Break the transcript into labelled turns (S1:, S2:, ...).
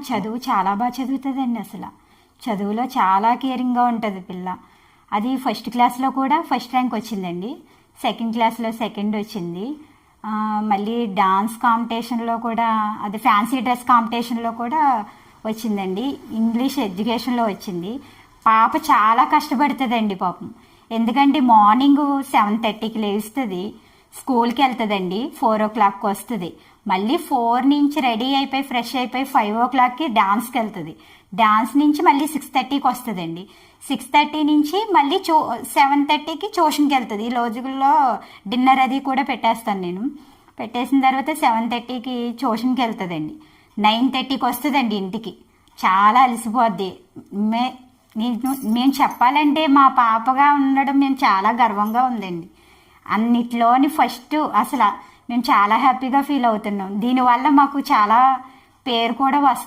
S1: చదువు చాలా బాగా చదువుతుందండి. అసలు చదువులో చాలా కేరింగ్గా ఉంటుంది పిల్ల. అది ఫస్ట్ క్లాస్లో కూడా ఫస్ట్ ర్యాంక్ వచ్చిందండి, సెకండ్ క్లాస్లో సెకండ్ వచ్చింది. మళ్ళీ డాన్స్ కాంపిటీషన్లో కూడా, అది ఫ్యాన్సీ డ్రెస్ కాంపిటీషన్లో కూడా వచ్చిందండి. ఇంగ్లీష్ ఎడ్యుకేషన్లో వచ్చింది. పాప చాలా కష్టపడుతుందండి పాపం. ఎందుకంటే మార్నింగ్ 7:30కి లేస్తుంది, స్కూల్కి వెళ్తుందండి, 4 o'clockకి వస్తుంది. మళ్ళీ 4 నుంచి రెడీ అయిపోయి ఫ్రెష్ అయిపోయి 5 o'clockకి డాన్స్కి వెళ్తుంది. డాన్స్ నుంచి మళ్ళీ 6:30కి వస్తుందండి. 6:30 నుంచి మళ్ళీ 7:30కి ట్యూషన్కి వెళ్తుంది. ఈ రోజుల్లో డిన్నర్ అది కూడా పెట్టేస్తాను నేను. పెట్టేసిన తర్వాత 7:30కి ట్యూషన్కి వెళ్తుందండి. 9:30కి వస్తుందండి ఇంటికి. చాలా అలసిపోద్ది. మేము చెప్పాలంటే మా పాపగా ఉండడం మేము చాలా గర్వంగా ఉందండి. అన్నిట్లోని ఫస్ట్ అసలు మేము చాలా హ్యాపీగా ఫీల్ అవుతున్నాం. దీనివల్ల మాకు చాలా పేరు కూడా వస్తుంది.